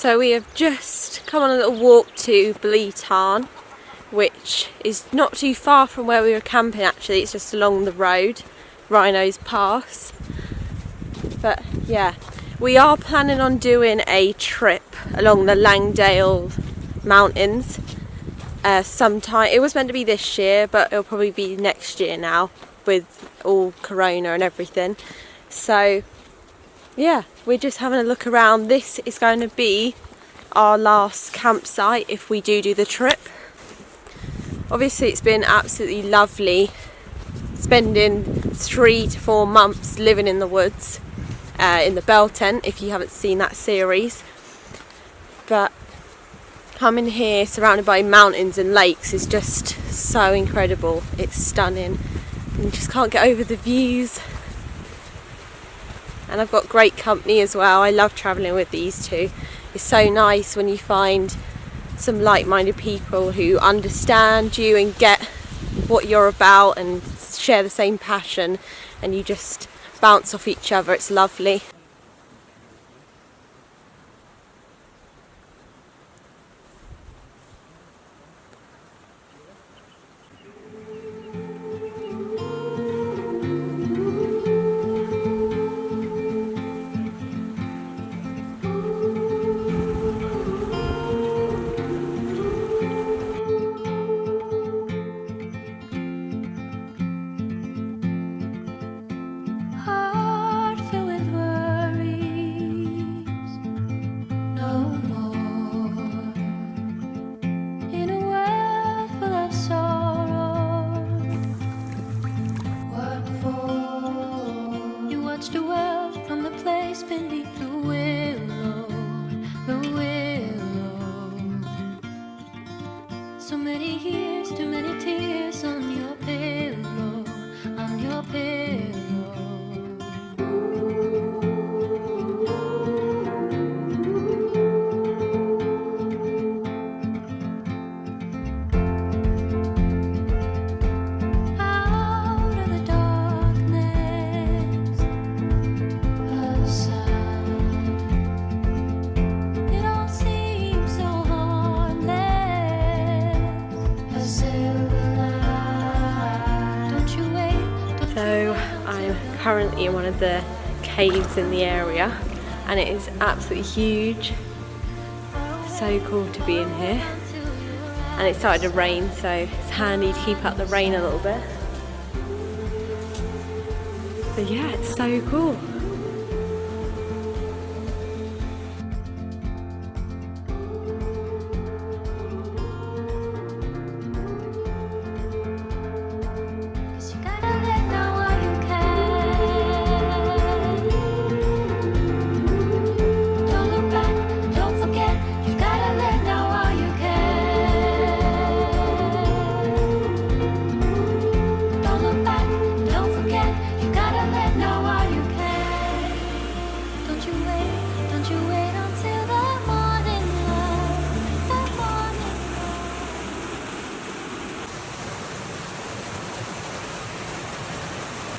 So we have just come on a little walk to Tarn, which is not too far from where we were camping actually, it's just along the road, Rhinos Pass. But yeah, we are planning on doing a trip along the Langdale Mountains sometime. It was meant to be this year, but it'll probably be next year now with all Corona and everything. So yeah, we're just having a look around. This is going to be our last campsite if we do the trip. Obviously it's been absolutely lovely spending 3 to 4 months living in the woods in the Bell Tent, if you haven't seen that series. But coming here surrounded by mountains and lakes is just so incredible. It's stunning. You just can't get over the views. And I've got great company as well. I love travelling with these two. It's so nice when you find some like-minded people who understand you and get what you're about and share the same passion, and you just bounce off each other. It's lovely. So I'm currently in one of the caves in the area and it is absolutely huge. So cool to be in here. And it started to rain, so it's handy to keep out the rain a little bit. But yeah, it's so cool.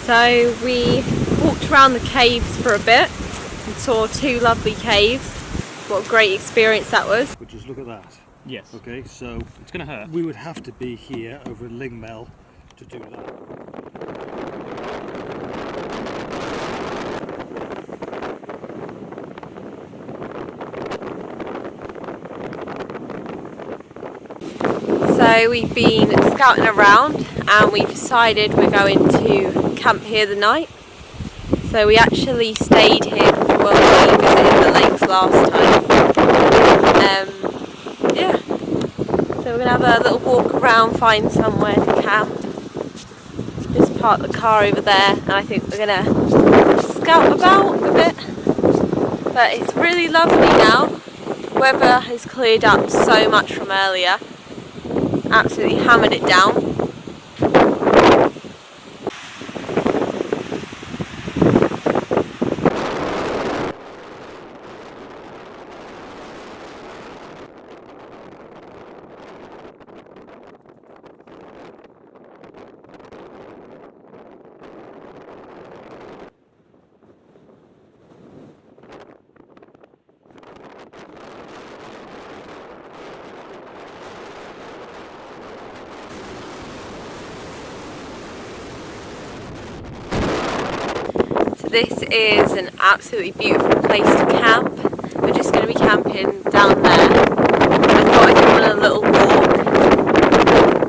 So we walked around the caves for a bit and saw 2 lovely caves. What a great experience that was. But just look at that. Yes. Okay, so It's going to hurt. we would have to be here over at Lingmel to do that. So we've been scouting around and we decided we're going to camp here the night. So we actually stayed here when we visited the lakes last time. Yeah, so we're going to have a little walk around, find somewhere to camp. Just park the car over there and I think we're going to scout about a bit. But it's really lovely now. Weather has cleared up so much from earlier. Absolutely hammered it down. This is an absolutely beautiful place to camp. We're just going to be camping down there. I thought I'd go on a little walk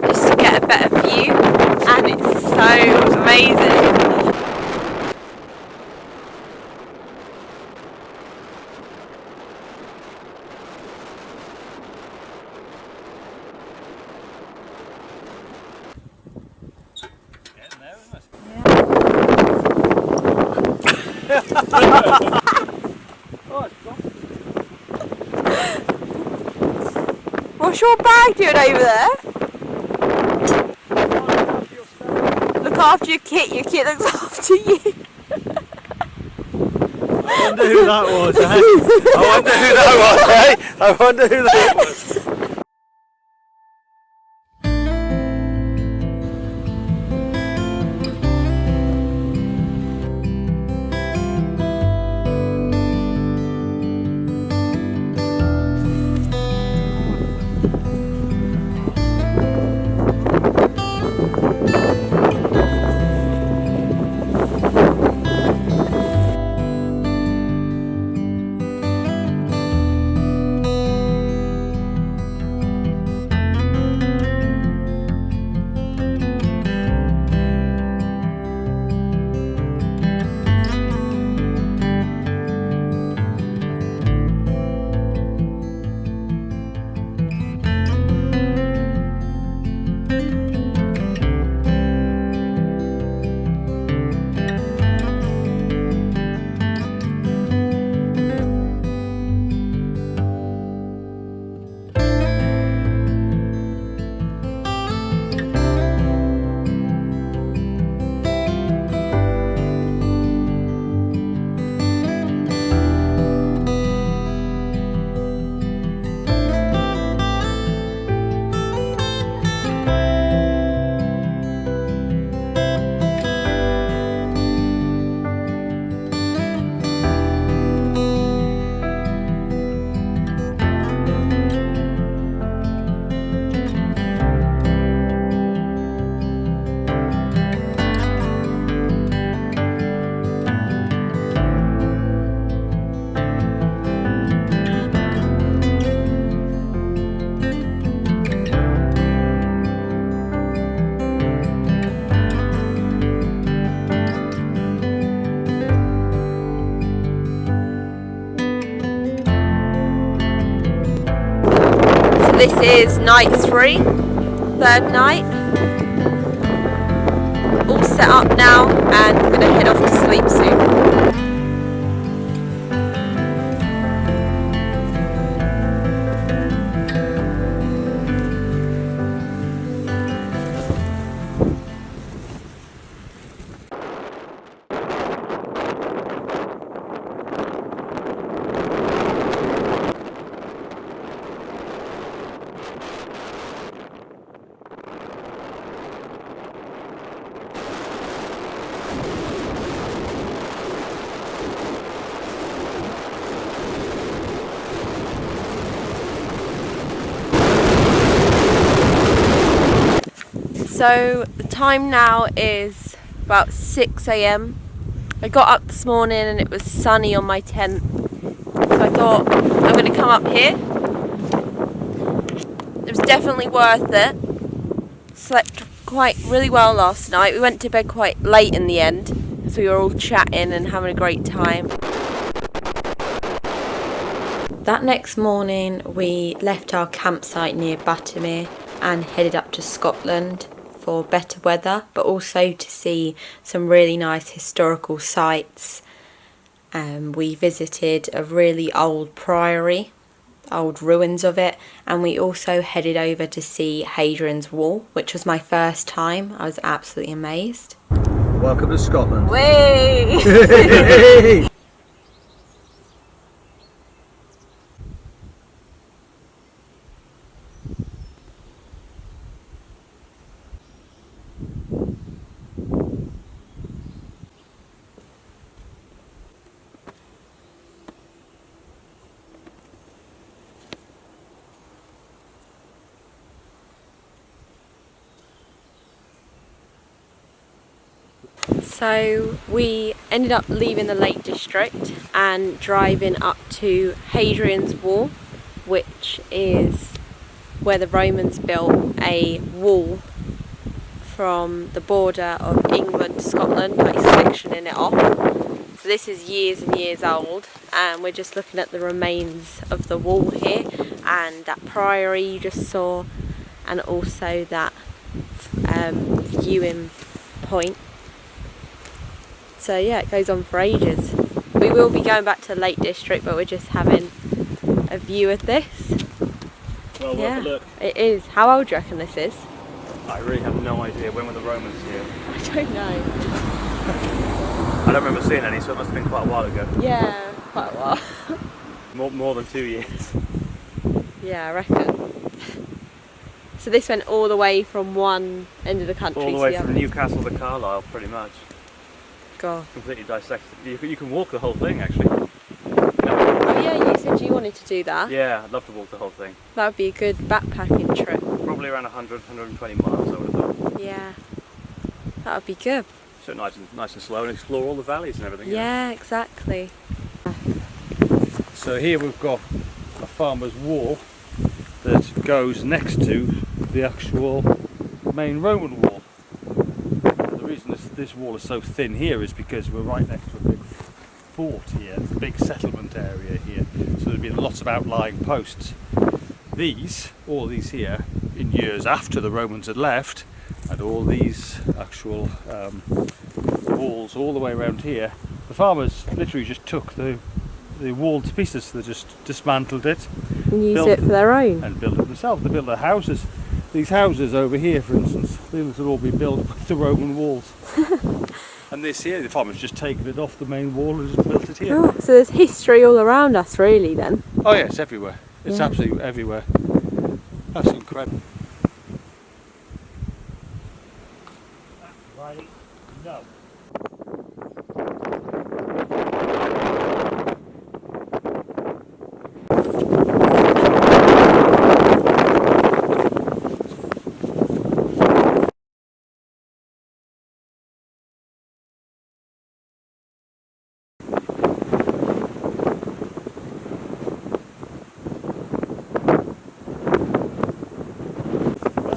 just to get a better view, and it's so amazing. What's your bag doing over there? Look after your kit looks after you. I wonder who that was, eh? I wonder who that was, eh? I wonder who that was. This is night 3, third night. All set up now and we're going to head off to sleep soon. So the time now is about 6 AM. I got up this morning and it was sunny on my tent. So I thought I'm going to come up here. It was definitely worth it. Slept really well last night. We went to bed quite late in the end. So we were all chatting and having a great time. That next morning we left our campsite near Buttermere and headed up to Scotland for better weather, but also to see some really nice historical sites. We visited a really old priory, old ruins of it, and we also headed over to see Hadrian's Wall, which was my first time. I was absolutely amazed. Welcome to Scotland. Way! So we ended up leaving the Lake District and driving up to Hadrian's Wall, which is where the Romans built a wall from the border of England to Scotland, like sectioning it off. So this is years and years old, and we're just looking at the remains of the wall here, and that priory you just saw, and also that viewing point. So yeah, it goes on for ages. We will be going back to the Lake District, but we're just having a view of this. Well, Yeah, worth a look. it is. How old do you reckon this is? I really have no idea. When were the Romans here? I don't know. I don't remember seeing any, so it must have been quite a while ago. Yeah, quite a while. More than 2 years. Yeah, I reckon. So this went all the way from one end of the country All the to way the from other. Newcastle to Carlisle, pretty much. God. Completely dissected. You can walk the whole thing, actually. Oh yeah, you said you wanted to do that. Yeah, I'd love to walk the whole thing. That would be a good backpacking trip. Probably around 120 miles, I would have thought. Yeah, that would be good. So nice and slow, and explore all the valleys and everything. Yeah, exactly. So here we've got a farmer's wall that goes next to the actual main Roman wall. And the reason this wall is so thin here is because we're right next to a big fort here, a big settlement area here. So there'd be lots of outlying posts. All these here, in years after the Romans had left, and all these actual walls all the way around here. The farmers literally just took the wall to pieces. They just dismantled it And use it for their own. and built it themselves. They built their houses. These houses over here, for instance, these would all be built with the Roman walls. And this here, the farmers just taken it off the main wall and just built it here. Oh, so there's history all around us, really, then. Oh yeah, it's everywhere. It's Yeah. absolutely everywhere. That's incredible. Right, no.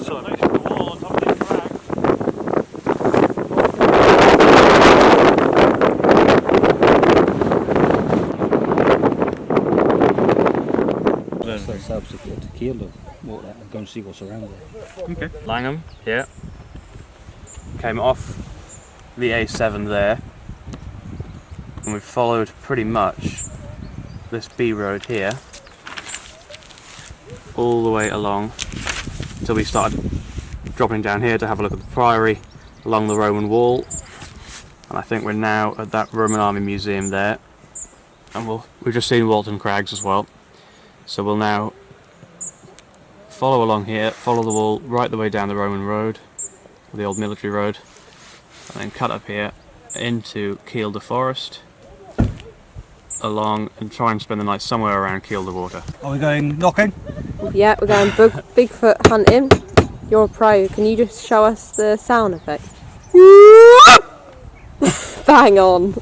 So nice to the wall on top of the crag. So it's absolutely to kill them, walk that and go and see what's around there. Okay. Langham, yeah. Came off the A7 there, and we followed pretty much this B road here all the way along until we started dropping down here to have a look at the priory along the Roman wall. And I think we're now at that Roman Army Museum there, and we've just seen Walton Crags as well. So we'll now follow along here, follow the wall right the way down the Roman road, the old military road, and then cut up here into Kielder Forest, along and try and spend the night somewhere around Kielder Water. Are we going knocking? Yeah, we're going Bigfoot hunting. You're a pro. Can you just show us the sound effect? Bang on.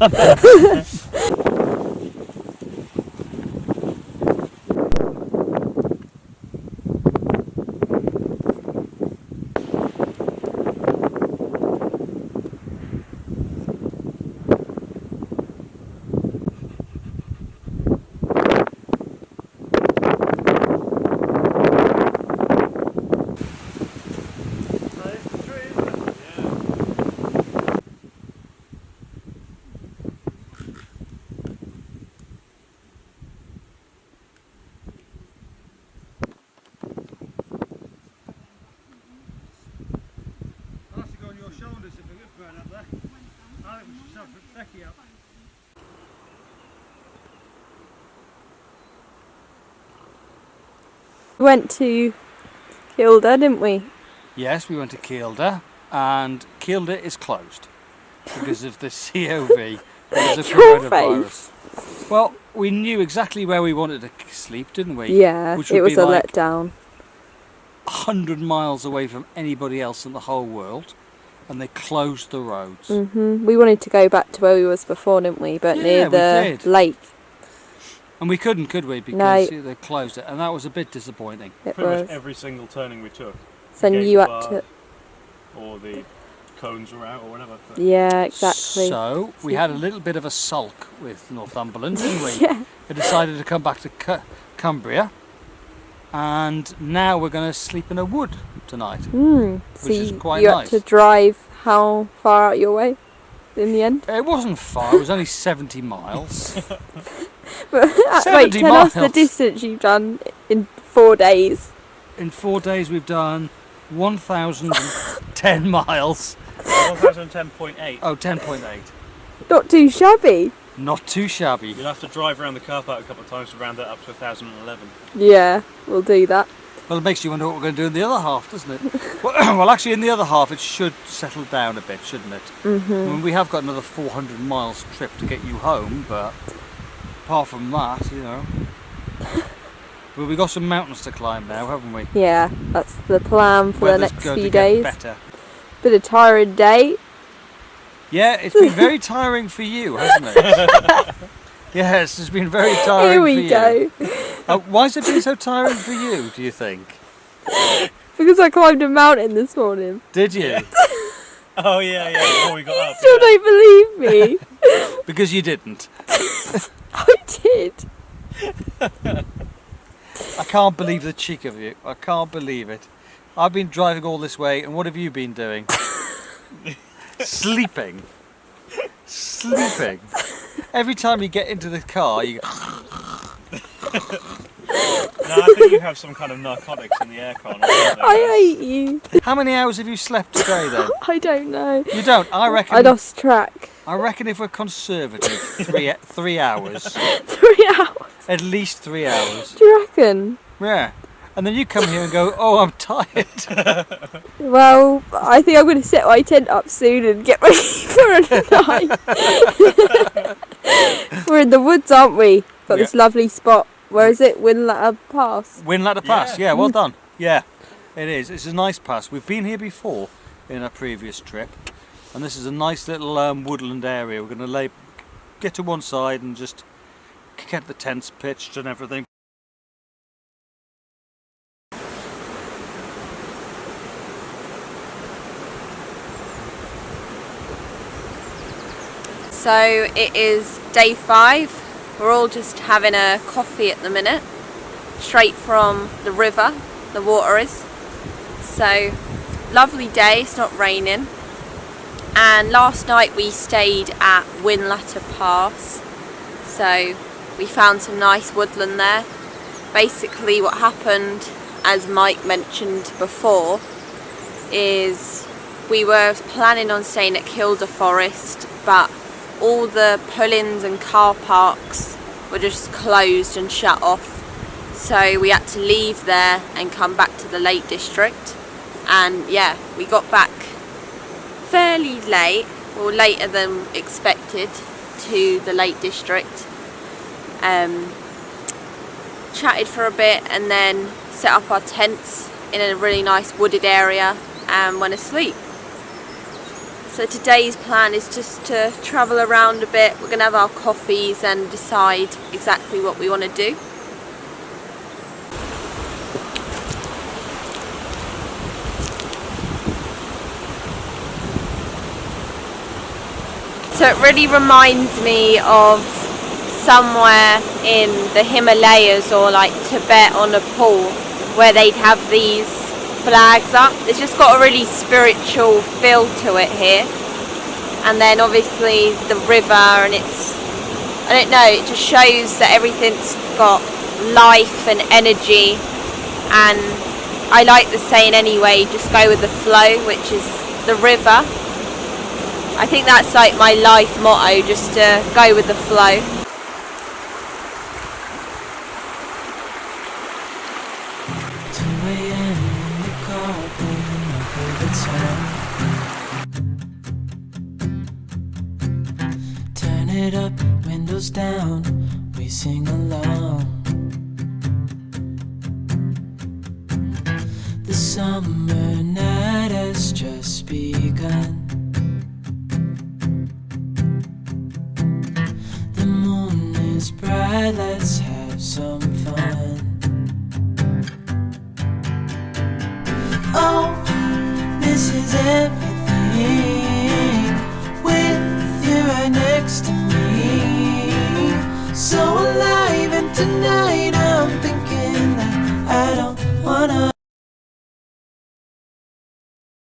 We went to Kielder, didn't we? Yes, we went to Kielder, and Kielder is closed because of the COV, because of Your coronavirus. Well, we knew exactly where we wanted to sleep, didn't we? Yeah, Which it would was be a like letdown. 100 miles away from anybody else in the whole world. and they closed the roads. We wanted to go back to where we was before, didn't we? But near the lake. And we couldn't, could we? Because they closed it, and that was a bit disappointing. It Pretty was. much every single turning we took. So you had to... Or the cones were out or whatever. But Yeah, exactly. So we had a little bit of a sulk with Northumberland, didn't we? Yeah. We decided to come back to Cumbria, and now we're going to sleep in a wood tonight, So which is quite you nice. had to drive how far out your way in the end? It wasn't far, it was only 70 miles. But, 70 wait, tell us the miles. distance you've done in 4 days. In 4 days we've done 1,010 miles. 1010.8. Oh, 10.8. Not too shabby. Not too shabby. You'll have to drive around the car park a couple of times to round that up to 1,011. Yeah, we'll do that. Well, it makes you wonder what we're going to do in the other half, doesn't it? Well, actually, in the other half, it should settle down a bit, shouldn't it? I mean, we have got another 400 miles trip to get you home, but apart from that, you know. Well, we've got some mountains to climb now, haven't we? Yeah, that's the plan for the next few days. Better. Bit of tiring day. Yeah, it's been very tiring for you, hasn't it? Yes, it's been very tiring for you. Here we go. Why has it been so tiring for you, do you think? Because I climbed a mountain this morning. Did you? Oh yeah, before we got up. Still don't believe me. Because you didn't. I did. I can't believe the cheek of you. I can't believe it. I've been driving all this way, and what have you been doing? Sleeping. Sleeping. Every time you get into the car, you go... No, I think you have some kind of narcotics in the aircon. I hate you. How many hours have you slept today, then? I don't know. You don't? I reckon... I lost track. I reckon if we're conservative, 3 hours. 3 hours. At least 3 hours. Do you reckon? Yeah. And then you come here and go, oh, I'm tired. Well, I think I'm going to set my tent up soon and get ready for a night. We're in the woods, aren't we? Got this lovely spot. Where is it? Winlatter Pass. Winlatter Pass, yeah, well done. Yeah, it is. It's a nice pass. We've been here before in a previous trip. And this is a nice little woodland area. We're going to get to one side and just get the tents pitched and everything. So it is day 5. We're all just having a coffee at the minute, straight from the river, the water is. So lovely day, it's not raining. And last night we stayed at Winlatter Pass, so we found some nice woodland there. Basically what happened, as Mike mentioned before, is we were planning on staying at Kielder Forest, but all the pull-ins and car parks were just closed and shut off. So we had to leave there and come back to the Lake District. And yeah, we got back fairly late, or later than expected, to the Lake District. Chatted for a bit and then set up our tents in a really nice wooded area and went asleep. So today's plan is just to travel around a bit. We're going to have our coffees and decide exactly what we want to do. So it really reminds me of somewhere in the Himalayas or like Tibet or Nepal, where they'd have these flags up. It's just got a really spiritual feel to it here. And then obviously the river, and it's, I don't know, it just shows that everything's got life and energy. And I like the saying anyway, just go with the flow, which is the river. I think that's like my life motto, just to go with the flow. 2 a.m. in the car, pulling over the town. Turn it up, windows down, we sing along. The summer night has just begun. everything with you right next to me. So alive, and tonight I'm thinking that I don't wanna